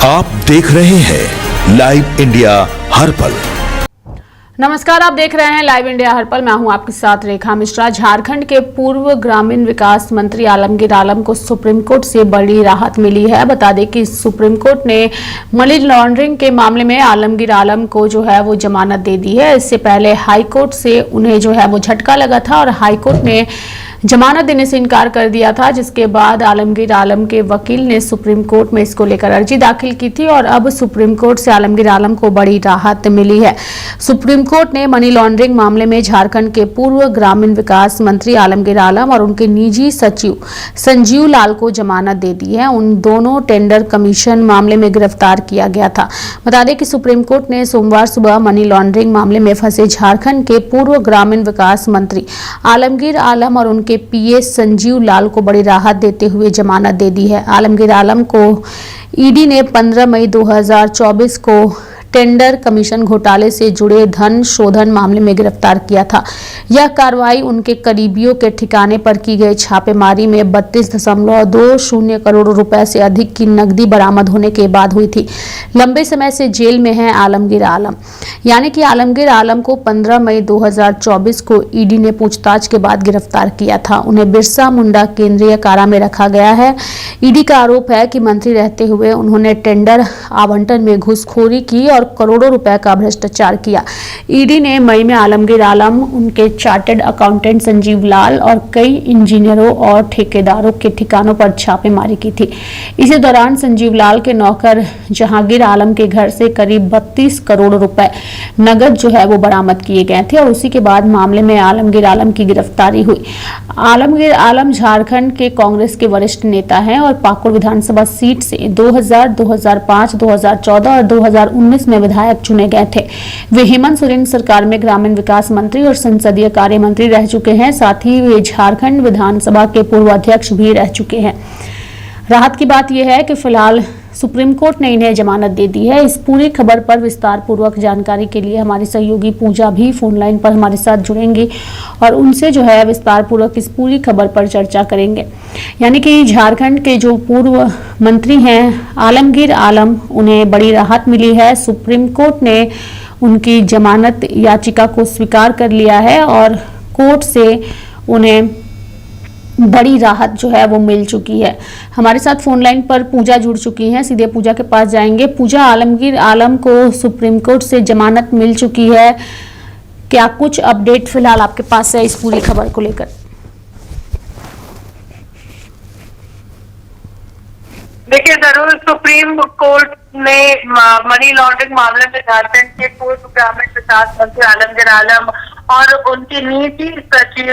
आप देख रहे हैं लाइव इंडिया हर पल। नमस्कार, आप देख रहे हैं लाइव इंडिया हर पल। मैं हूं आपके साथ रेखा मिश्रा। झारखंड के पूर्व ग्रामीण विकास मंत्री आलमगीर आलम को सुप्रीम कोर्ट से बड़ी राहत मिली है। बता दें कि सुप्रीम कोर्ट ने मनी लॉन्ड्रिंग के मामले में आलमगीर आलम को जो है वो जमानत दे दी है। इससे पहले हाई कोर्ट से उन्हें जो है वो झटका लगा था और हाई कोर्ट ने जमानत देने से इनकार कर दिया था, जिसके बाद आलमगीर आलम के वकील ने सुप्रीम कोर्ट में इसको लेकर अर्जी दाखिल की थी और अब सुप्रीम कोर्ट से आलमगीर आलम को बड़ी राहत मिली है। सुप्रीम कोर्ट ने मनी लॉन्ड्रिंग मामले में झारखंड के पूर्व ग्रामीण विकास मंत्री आलमगीर आलम और उनके निजी सचिव संजीव लाल को जमानत दे दी है। उन दोनों टेंडर कमीशन मामले में गिरफ्तार किया गया था। बता दें कि सुप्रीम कोर्ट ने सोमवार सुबह मनी लॉन्ड्रिंग मामले में फंसे झारखंड के पूर्व ग्रामीण विकास मंत्री आलमगीर आलम और उनके पीए संजीव लाल को बड़ी राहत देते हुए जमानत दे दी है। आलमगीर आलम को ईडी ने 15 मई 2024 को टेंडर कमीशन घोटाले से जुड़े धन शोधन मामले में गिरफ्तार किया था। यह कार्रवाई उनके करीबियों के ठिकाने पर की गई छापेमारी में 32.20 करोड़ रुपए से अधिक की नकदी बरामद होने के बाद हुई थी। लंबे समय से जेल में है आलमगीर आलम, यानी कि आलमगीर आलम को 15 मई 2024 को ईडी ने पूछताछ के बाद गिरफ्तार किया था। उन्हें बिरसा मुंडा केंद्रीय कारा में रखा गया है। ईडी का आरोप है कि मंत्री रहते हुए उन्होंने टेंडर आवंटन में घूसखोरी की और करोड़ों रुपए का भ्रष्टाचार किया। ईडी ने मई में आलमगीर आलम, उनके चार्टर्ड अकाउंटेंट संजीव लाल और कई इंजीनियरों और ठेकेदारों के ठिकानों पर छापेमारी की थी। इसी दौरान संजीव लाल के नौकर जहांगीर आलम के घर से करीब 32 करोड़ रुपए नगद जो है वो बरामद किए गए थे और उसी के बाद मामले में आलमगीर आलम की गिरफ्तारी हुई। आलमगीर आलम झारखंड के कांग्रेस के वरिष्ठ नेता हैं और पाकुड़ विधानसभा सीट से 2000, 2005, 2014 और 2019 में विधायक चुने गए थे। वे हेमंत सोरेन सरकार में ग्रामीण विकास मंत्री और संसदीय कार्य मंत्री रह चुके हैं। साथ ही वे झारखंड विधानसभा के पूर्व अध्यक्ष भी रह चुके हैं। राहत की बात यह है कि फिलहाल सुप्रीम कोर्ट ने इन्हें जमानत दे दी है। इस पूरी खबर पर विस्तार पूर्वक जानकारी के लिए हमारी सहयोगी पूजा भी फोन लाइन पर हमारे साथ जुड़ेंगी और उनसे जो है विस्तार पूर्वक इस पूरी खबर पर चर्चा करेंगे। यानी कि झारखंड के जो पूर्व मंत्री हैं आलमगीर आलम, उन्हें बड़ी राहत मिली है। सुप्रीम कोर्ट ने उनकी जमानत याचिका को स्वीकार कर लिया है और कोर्ट से उन्हें बड़ी राहत जो है वो मिल चुकी है। हमारे साथ फोन लाइन पर पूजा जुड़ चुकी हैं, सीधे पूजा के पास जाएंगे। पूजा, आलमगीर आलम को सुप्रीम कोर्ट से जमानत मिल चुकी है, क्या कुछ अपडेट फिलहाल आपके पास है इस पूरी खबर को लेकर? देखिए, जरूर सुप्रीम कोर्ट ने मनी लॉन्ड्रिंग मामले में झारखंड के पूर्व ग्रामीण विकास मंत्री आलमगीर आलम और उनके निजी सचिव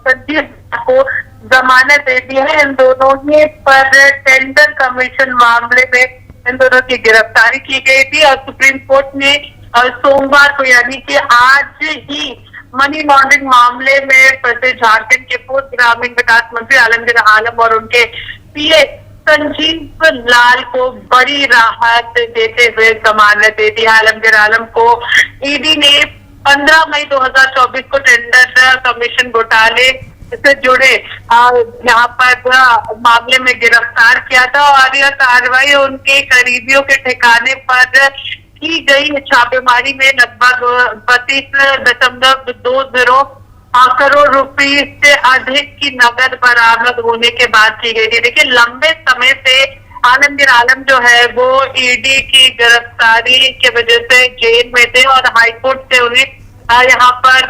संजीव को जमानत दे दी है। इन दोनों ने पर टेंडर कमीशन मामले में इन दोनों की गिरफ्तारी की गई थी और सुप्रीम कोर्ट ने सोमवार को, यानी कि आज ही, मनी लॉन्ड्रिंग मामले में फंसे झारखंड के पूर्व ग्रामीण विकास मंत्री आलमगीर आलम और उनके पीए संजीव लाल को बड़ी राहत देते हुए जमानत दे दी। आलमगीर आलम को ईडी ने 15 मई 2024 को टेंडर कमीशन घोटाले से जुड़े यहाँ पर मामले में गिरफ्तार किया था और यह कार्रवाई उनके करीबियों के ठिकाने पर की गई छापेमारी में लगभग 32.20 करोड़ रुपए से अधिक की नगद बरामद होने के बाद की गई थी। देखिए, लंबे समय से आलमगीर आलम जो है वो ईडी की गिरफ्तारी की वजह से जेल में थे और हाईकोर्ट से उन्हें यहाँ पर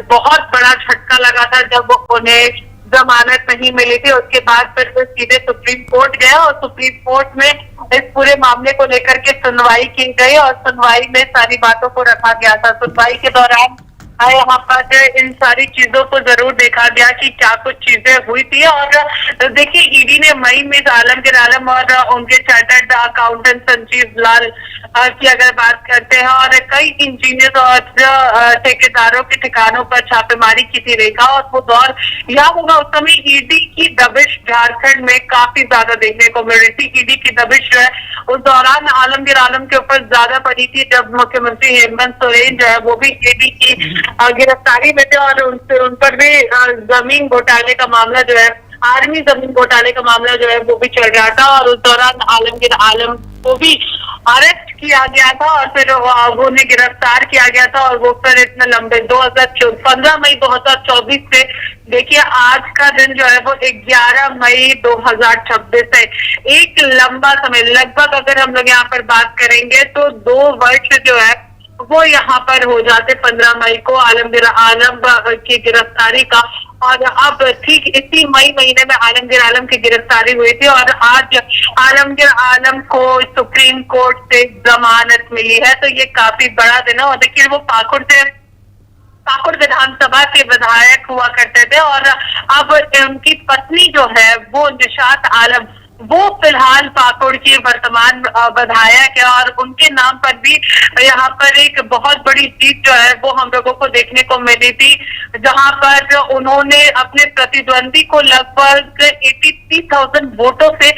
बहुत बड़ा झटका लगा था जब उन्हें जमानत नहीं मिली थी। उसके बाद फिर वो सीधे सुप्रीम कोर्ट गया और सुप्रीम कोर्ट में इस पूरे मामले को लेकर के सुनवाई की गई और सुनवाई में सारी बातों को रखा गया था। सुनवाई के दौरान यहाँ पर इन सारी चीजों को जरूर देखा गया कि क्या कुछ चीजें हुई थी। और देखिए, ईडी ने मई में आलमगीर आलम और उनके चार्टर्ड अकाउंटेंट संजीव लाल की अगर बात करते हैं और कई इंजीनियर और ठेकेदारों के ठिकानों पर छापेमारी की थी रेखा, और वो दौर याद होगा, उस समय ईडी की दबिश झारखंड में काफी ज्यादा देखने को मिल रही थी। ईडी की दबिश जो है उस दौरान आलमगीर आलम के ऊपर ज्यादा पड़ी थी जब मुख्यमंत्री हेमंत सोरेन जो है वो भी ईडी की गिरफ्तारी में थे और उन पर भी जमीन घोटाले का मामला जो है आर्मी जमीन घोटाले का मामला जो है वो भी चल रहा था और उस दौरान आलमगीर आलम को भी अरेस्ट किया गया था और फिर वो उन्हें गिरफ्तार किया गया था और वो फिर इतने लंबे 15 मई 2024 से देखिए आज का दिन जो है वो 11 मई 2026 है। एक लंबा समय, लगभग अगर हम लोग यहाँ पर बात करेंगे तो 2 वर्ष जो है वो यहाँ पर हो जाते 15 मई को आलमगीर आलम की गिरफ्तारी का। और अब ठीक इसी मई महीने में आलमगीर आलम की गिरफ्तारी हुई थी और आज आलमगीर आलम को सुप्रीम कोर्ट से जमानत मिली है। तो ये काफी बड़ा दिन है। और देखिए वो पाकुड़ विधानसभा के विधायक हुआ करते थे और अब उनकी पत्नी जो है वो निशात आलम, वो फिलहाल पाकुड़ की वर्तमान विधायक है और उनके नाम पर भी यहाँ पर एक बहुत बड़ी जीत जो है वो हम लोगों को देखने को मिली थी, जहाँ पर उन्होंने अपने प्रतिद्वंदी को लगभग 83,000 वोटों से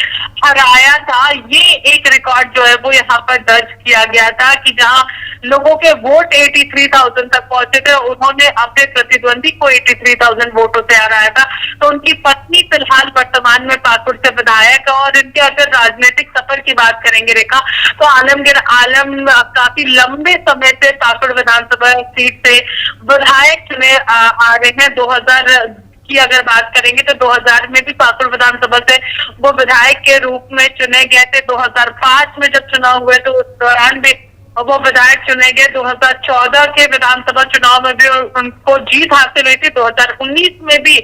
हराया था। ये एक रिकॉर्ड जो है वो यहाँ पर दर्ज किया गया था कि जहाँ लोगों के वोट 83,000 तक पहुंचे थे, उन्होंने अपने प्रतिद्वंदी को 83,000 वोटों से हराया था। तो उनकी पत्नी फिलहाल वर्तमान में पाकुड़ से विधायक। और इनके अगर राजनीतिक सफर की बात करेंगे रेखा, तो आलमगीर आलम काफी लंबे समय से पाकुड़ विधानसभा सीट से विधायक चुने आ रहे हैं। 2000 की अगर बात करेंगे तो 2000 में भी पाकुड़ विधानसभा से वो विधायक के रूप में चुने गए थे। 2005 में जब चुनाव हुए तो उस दौरान भी वो विधायक चुने गए। 2014 के विधानसभा चुनाव में भी उनको जीत हासिल हुई थी। 2019 में भी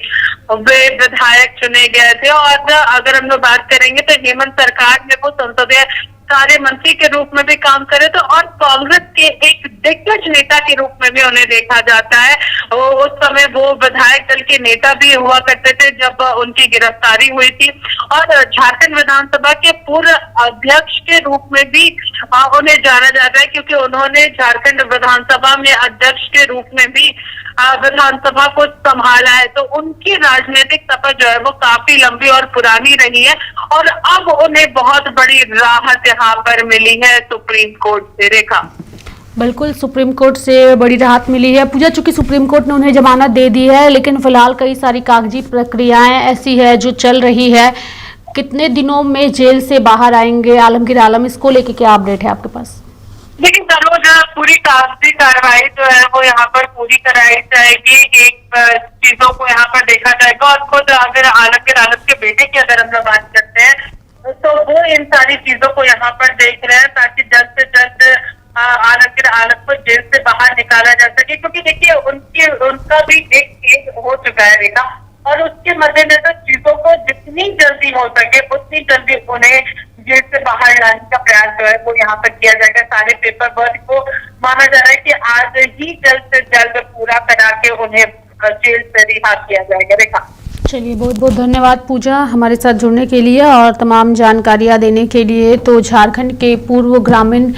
वे विधायक चुने गए थे। और अगर हम लोग बात करेंगे तो हेमंत सरकार में वो संसदीय कार्य मंत्री के रूप में भी काम करे तो और कांग्रेस के एक दिग्गज नेता के रूप में भी उन्हें देखा जाता है। वो उस समय वो विधायक दल के नेता भी हुआ करते थे जब उनकी गिरफ्तारी हुई थी। और झारखंड विधानसभा के पूर्व अध्यक्ष के रूप में भी उन्हें जाना जाता है, क्योंकि उन्होंने झारखंड विधानसभा में अध्यक्ष के रूप में भी विधानसभा को संभाला है। तो उनकी राजनीतिक सफर जो है वो काफी लंबी और पुरानी रही है और अब उन्हें बहुत बड़ी राहत यहाँ पर मिली है सुप्रीम कोर्ट से। रेखा, बिल्कुल, सुप्रीम कोर्ट से बड़ी राहत मिली है। पूजा, चूंकि सुप्रीम कोर्ट ने उन्हें जमानत दे दी है, लेकिन फिलहाल कई सारी कागजी प्रक्रियाएं ऐसी है जो चल रही है। कितने दिनों में जेल से बाहर आएंगे आलमगीर आलम, इसको लेके क्या अपडेट है आपके पास? लेकिन सरोज, पूरी कागजी कार्रवाई जो है वो यहाँ पर पूरी कराई जाएगी। एक चीजों को यहाँ पर देखा जाएगा और खुद अगर आलमगीर आलम के बेटे की अगर हम लोग बात करते हैं तो वो इन सारी चीजों को यहाँ पर देख रहे हैं ताकि जल्द से जल्द आलमगीर आलम को जेल से बाहर निकाला जा सके। क्योंकि देखिए उनका भी एक एज हो चुका है रेखा, और उसके मद्देनजर चीजों को जितनी जल्दी हो सके उतनी जल्दी उन्हें जेल से बाहर लाने का प्रयास जो है वो यहाँ पर किया जाएगा। सारे पेपर वर्क को माना जा रहा है कि आज ही जल्द से जल्द पूरा करा के उन्हें जेल से रिहा किया जाएगा। रेखा, चलिए, बहुत बहुत धन्यवाद पूजा हमारे साथ जुड़ने के लिए और तमाम जानकारियां देने के लिए। तो झारखंड के पूर्व ग्रामीण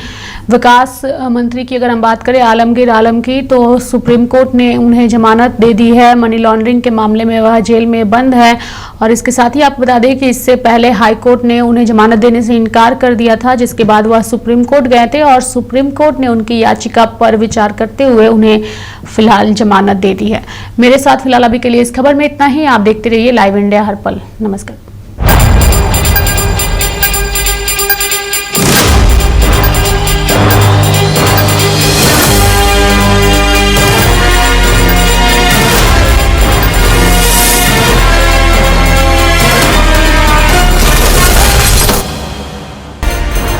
विकास मंत्री की अगर हम बात करें आलमगीर आलम की, तो सुप्रीम कोर्ट ने उन्हें जमानत दे दी है। मनी लॉन्ड्रिंग के मामले में वह जेल में बंद है। और इसके साथ ही आपको बता दें कि इससे पहले हाई कोर्ट ने उन्हें जमानत देने से इनकार कर दिया था, जिसके बाद वह सुप्रीम कोर्ट गए थे और सुप्रीम कोर्ट ने उनकी याचिका पर विचार करते हुए उन्हें फिलहाल जमानत दे दी है। मेरे साथ फिलहाल अभी के लिए इस खबर में इतना ही। आप देखते रहिए लाइव इंडिया हर पल। नमस्कार।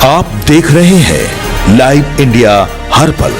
आप देख रहे हैं लाइव इंडिया हर पल।